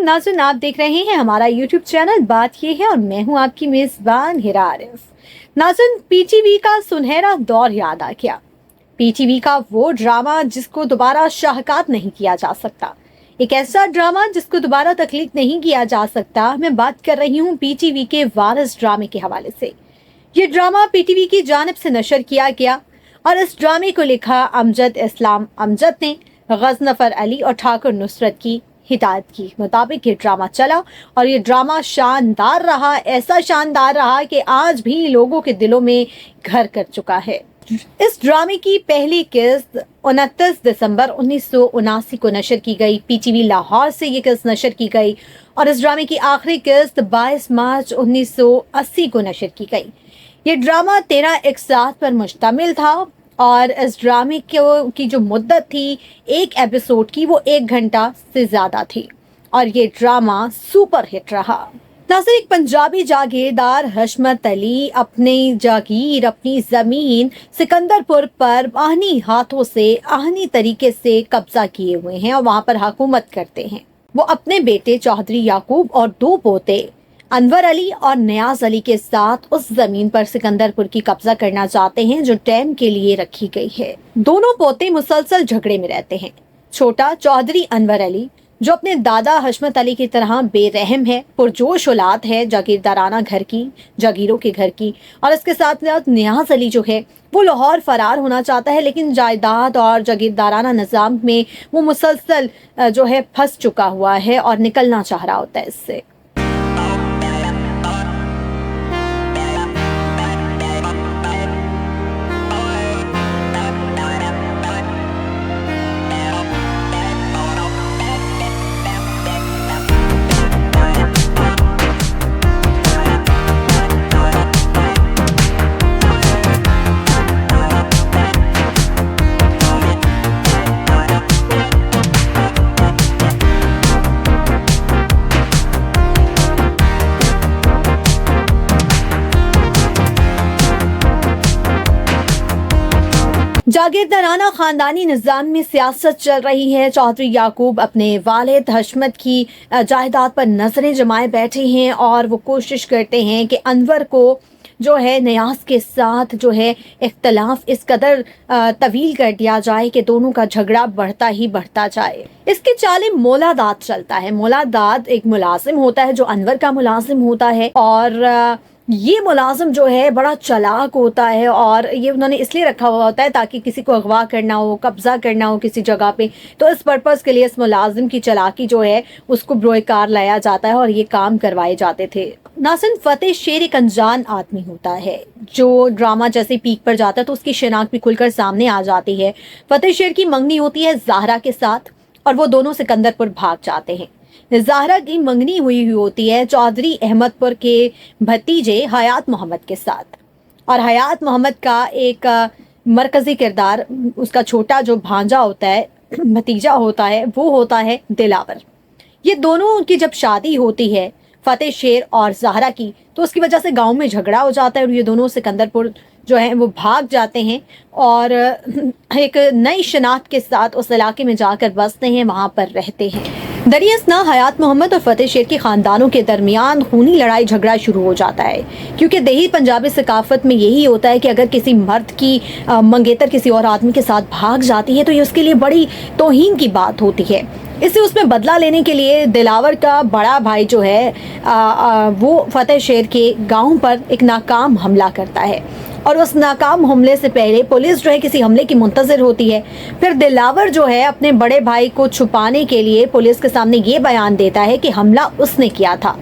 नाज़रीन, आप देख रहे हैं हमारा YouTube चैनल बात ये है और मैं हूं आपकी मेज़बान हिरा आरिफ। नाज़रीन, पीटीवी का सुनहरा दौर याद आ गया। पीटीवी का वो ड्रामा जिसको दोबारा शाहकार नहीं किया जा सकता, एक ऐसा ड्रामा जिसको दोबारा तख्लीक नहीं किया जा सकता। मैं बात कर रही हूँ पीटीवी के वारिस ड्रामे के हवाले से। ये ड्रामा पीटीवी की जानिब से नशर किया गया और इस ड्रामे को लिखा अमजद इस्लाम अमजद ने गजनफर अली और ठाकुर नुसरत की हिदायत की मुताबिक ये ड्रामा चला और ये ड्रामा शानदार रहा, ऐसा शानदार रहा कि आज भी लोगों के दिलों में घर कर चुका है। इस ड्रामे की पहली किस्त 29 दिसंबर 1979 को नशर की गई। पीटीवी लाहौर से ये किस्त नशर की गई और इस ड्रामे की आखिरी किस्त 22 मार्च 1980 को नशर की गई। ये ड्रामा 13 इकसात पर मुश्तमिल था और इस ड्रामे की जो मुद्दत थी एक एपिसोड की, वो 1 घंटा से ज़्यादा थी और ये ड्रामा सुपर हिट रहा। नाज़रीन, एक पंजाबी जागीरदार हशमत अली अपनी जागीर, अपनी ज़मीन सिकंदरपुर पर आहनी हाथों से, आहनी तरीके से कब्जा किए हुए हैं और वहाँ पर हुकूमत करते हैं। वो अपने बेटे चौधरी याकूब और 2 पोते अनवर अली और नियाज अली के साथ उस जमीन पर सिकंदरपुर की कब्जा करना चाहते हैं जो डैम के लिए रखी गई है। दोनों पोते मुसलसल झगड़े में रहते हैं। छोटा चौधरी अनवर अली, जो अपने दादा हशमत अली की तरह बेरहम है, पुरजोश औलाद है जागीरदाराना घर की, जागीरों के घर की, और इसके साथ साथ नियाज अली जो है वो लाहौर फरार होना चाहता है, लेकिन जायदाद और जागीरदाराना निज़ाम में वो मुसलसल जो है फंस चुका हुआ है और निकलना चाह रहा होता है इससे। जागीरदाराना खानदानी निज़ाम में सियासत चल रही है। चौधरी याकूब अपने वालिद हशमत की जायदाद पर नजरें जमाए बैठे हैं और वो कोशिश करते हैं कि अनवर को जो है नियाज के साथ जो है इख्तलाफ इस कदर तवील कर दिया जाए कि दोनों का झगड़ा बढ़ता ही बढ़ता जाए। इसके चाले मौला दाद चलता है। मौला दाद एक मुलाजिम होता है जो अनवर का मुलाजिम होता है और ये मुलाजिम जो है बड़ा चालाक होता है और ये उन्होंने इसलिए रखा हुआ होता है ताकि किसी को अगवा करना हो, कब्जा करना हो किसी जगह पे, तो इस पर्पज़ के लिए इस मुलाजिम की चालाकी जो है उसको बरोकार लाया जाता है और ये काम करवाए जाते थे। नाज़रीन, फतेह शेर एक अनजान आदमी होता है जो ड्रामा जैसे पीक पर जाता है तो उसकी शिनाख्त भी खुलकर सामने आ जाती है। फतेह शेर की मंगनी होती है ज़ाहरा के साथ और वो दोनों सिकंदरपुर भाग जाते हैं। ज़ाहरा की मंगनी हुई होती है चौधरी अहमदपुर के भतीजे हयात मोहम्मद के साथ और हयात मोहम्मद का एक मरकज़ी किरदार, उसका छोटा जो भांजा होता है, भतीजा होता है, वो होता है दिलावर। ये दोनों की जब शादी होती है फतेह शेर और ज़ाहरा की, तो उसकी वजह से गांव में झगड़ा हो जाता है और ये दोनों सिकंदरपुर जो है वो भाग जाते हैं और एक नई शनाख्त के साथ उस इलाके में जाकर बसते हैं, वहाँ पर रहते हैं। दरियासना हयात मोहम्मद और फतेह शेर के ख़ानदानों के दरमियान खूनी लड़ाई झगड़ा शुरू हो जाता है, क्योंकि देही पंजाबी सकाफत में यही होता है कि अगर किसी मर्द की मंगेतर किसी और आदमी के साथ भाग जाती है तो ये उसके लिए बड़ी तौहीन की बात होती है। इससे उसमें बदला लेने के लिए दिलावर का बड़ा भाई जो है वो फतेह शेर के गाँव पर एक नाकाम हमला करता है और उस नाकाम हमले से पहले पुलिस जो है किसी हमले की मुंतज़िर होती है। फिर दिलावर जो है अपने बड़े भाई को छुपाने के लिए पुलिस के सामने ये बयान देता है कि हमला उसने किया था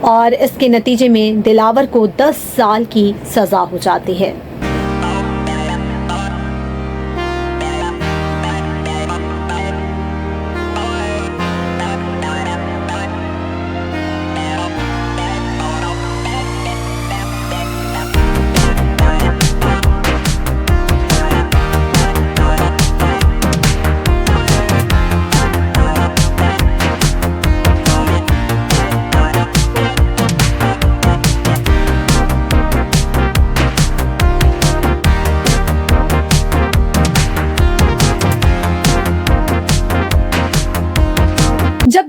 और इसके नतीजे में दिलावर को 10 साल की सज़ा हो जाती है।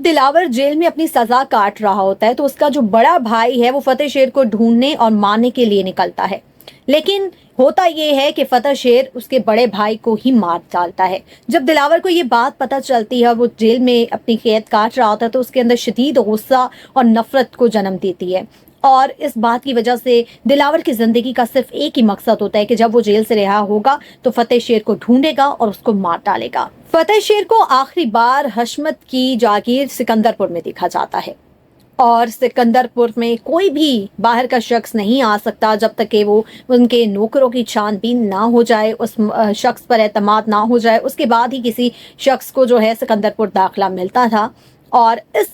दिलावर जेल में अपनी सजा काट रहा होता है तो उसका जो बड़ा भाई है वो फतेह शेर को ढूंढने और मारने के लिए निकलता है, लेकिन होता ये है कि फतेह शेर उसके बड़े भाई को ही मार डालता है। जब दिलावर को ये बात पता चलती है, वो जेल में अपनी कैद काट रहा होता है, तो उसके अंदर शदीद गुस्सा और नफरत को जन्म देती है। और इस बात की वजह से दिलावर की जिंदगी का सिर्फ एक ही मकसद होता है कि जब वो जेल से रिहा होगा तो फतेह शेर को ढूंढेगा और उसको मार डालेगा। फतेह शेर को आखिरी बार हशमत की जागीर सिकंदरपुर में देखा जाता है और सिकंदरपुर में कोई भी बाहर का शख्स नहीं आ सकता जब तक कि वो उनके नौकरों की छानबीन ना हो जाए, उस शख्स पर एतमाद ना हो जाए, उसके बाद ही किसी शख्स को जो है सिकंदरपुर दाखिला मिलता था। और इस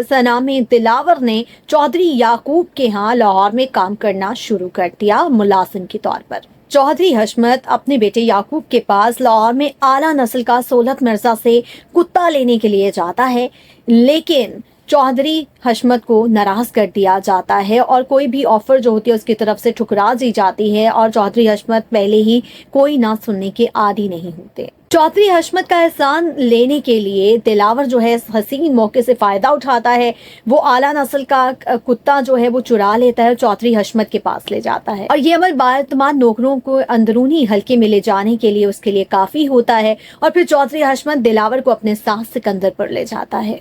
सना में दिलावर ने चौधरी याकूब के यहाँ लाहौर में काम करना शुरू कर दिया मुलाजिम के तौर पर। चौधरी हशमत अपने बेटे याकूब के पास लाहौर में आला नस्ल का सोलत मिर्जा से कुत्ता लेने के लिए जाता है, लेकिन चौधरी हशमत को नाराज कर दिया जाता है और कोई भी ऑफर जो होती है उसकी तरफ से ठुकरा दी जाती है और चौधरी हशमत पहले ही कोई ना सुनने के आदी नहीं होते। चौधरी हशमत का एहसान लेने के लिए दिलावर जो है हसीन मौके से फायदा उठाता है। वो आला नस्ल का कुत्ता जो है वो चुरा लेता है, चौधरी हशमत के पास ले जाता है और ये अमल बातमाम नौकरों को अंदरूनी हल्के में ले जाने के लिए उसके लिए काफी होता है और फिर चौधरी हशमत दिलावर को अपने साथ सिकंदर पर ले जाता है।